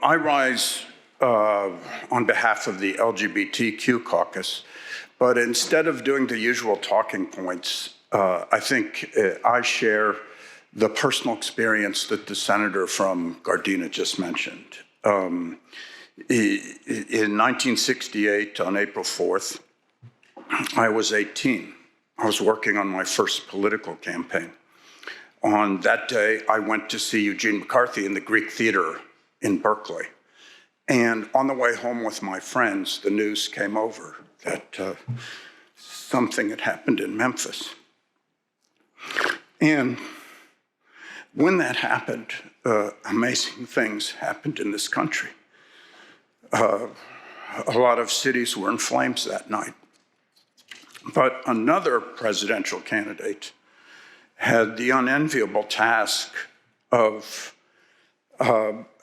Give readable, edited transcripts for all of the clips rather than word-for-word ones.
I rise on behalf of the LGBTQ caucus, but instead of doing the usual talking points, I think I share the personal experience that the senator from Gardena just mentioned. In 1968, on April 4th, I was 18. I was working on my first political campaign. On that day, I went to see Eugene McCarthy in the Greek Theater in Berkeley. And on the way home with my friends, the news came over that something had happened in Memphis. And when that happened, amazing things happened in this country. A lot of cities were in flames that night. But another presidential candidate had the unenviable task of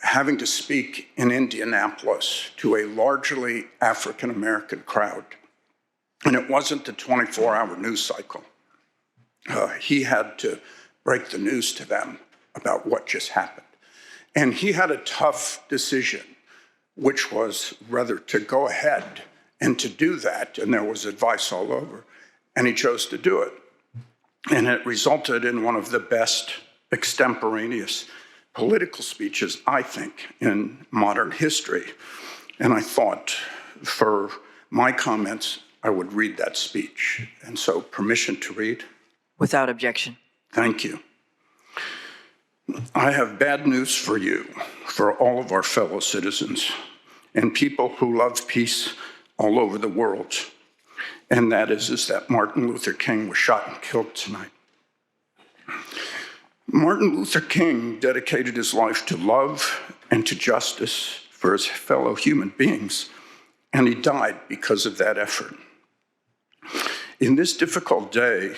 having to speak in Indianapolis to a largely African-American crowd. And it wasn't the 24-hour news cycle. He had to break the news to them about what just happened. And he had a tough decision, which was whether to go ahead and to do that, and there was advice all over, and he chose to do it. And it resulted in one of the best extemporaneous political speeches, I think, in modern history. And I thought for my comments, I would read that speech. And so permission to read? Without objection. Thank you. I have bad news for you, for all of our fellow citizens and people who love peace all over the world. And that is that Martin Luther King was shot and killed tonight. Martin Luther King dedicated his life to love and to justice for his fellow human beings, and he died because of that effort. In this difficult day,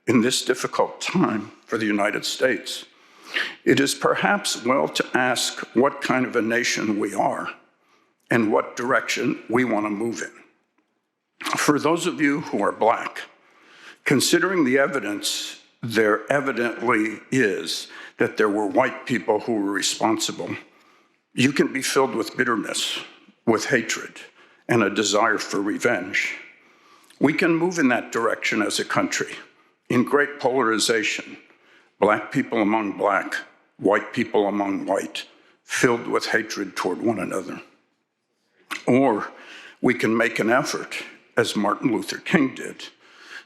in this difficult time for the United States, it is perhaps well to ask what kind of a nation we are and what direction we want to move in. For those of you who are Black, considering the evidence there evidently is that there were white people who were responsible, you can be filled with bitterness, with hatred, and a desire for revenge. We can move in that direction as a country, in great polarization, Black people among Black, white people among white, filled with hatred toward one another. Or we can make an effort, as Martin Luther King did,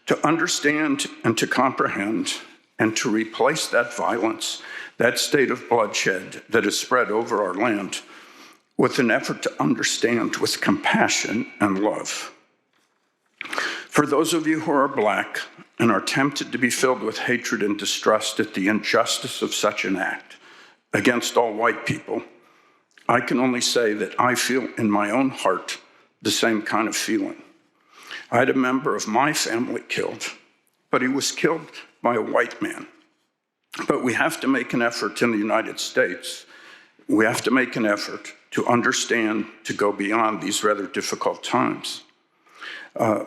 to understand and to comprehend and to replace that violence, that state of bloodshed that is spread over our land, with an effort to understand with compassion and love. For those of you who are Black and are tempted to be filled with hatred and distrust at the injustice of such an act against all white people, I can only say that I feel in my own heart the same kind of feeling. I had a member of my family killed, but he was killed by a white man. But we have to make an effort in the United States. We have to make an effort to understand, to go beyond these rather difficult times.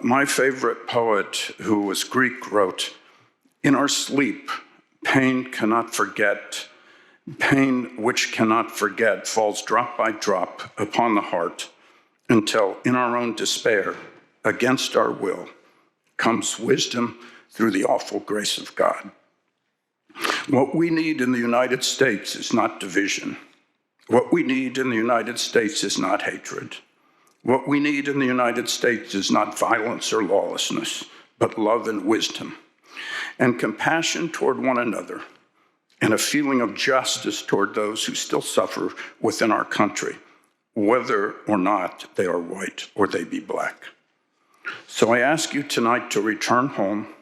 My favorite poet, who was Greek, wrote, "In our sleep, pain cannot forget. Pain which cannot forget falls drop by drop upon the heart until in our own despair, against our will, comes wisdom through the awful grace of God." What we need in the United States is not division. What we need in the United States is not hatred. What we need in the United States is not violence or lawlessness, but love and wisdom, and compassion toward one another, and a feeling of justice toward those who still suffer within our country, whether or not they are white or they be Black. So I ask you tonight to return home,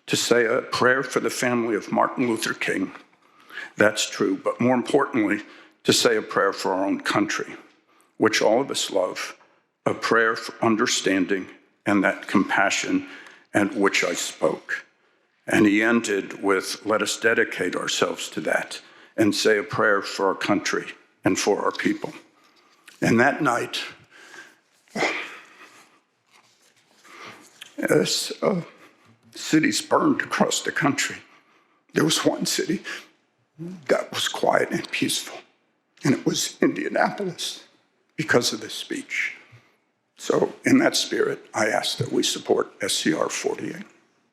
to say a prayer for the family of Martin Luther King. That's true, but more importantly, to say a prayer for our own country, which all of us love, a prayer for understanding and that compassion and which I spoke. And he ended with, let us dedicate ourselves to that and say a prayer for our country and for our people. And that night, as cities burned across the country, there was one city that was quiet and peaceful, and it was Indianapolis because of this speech. So in that spirit, I ask that we support SCR 48.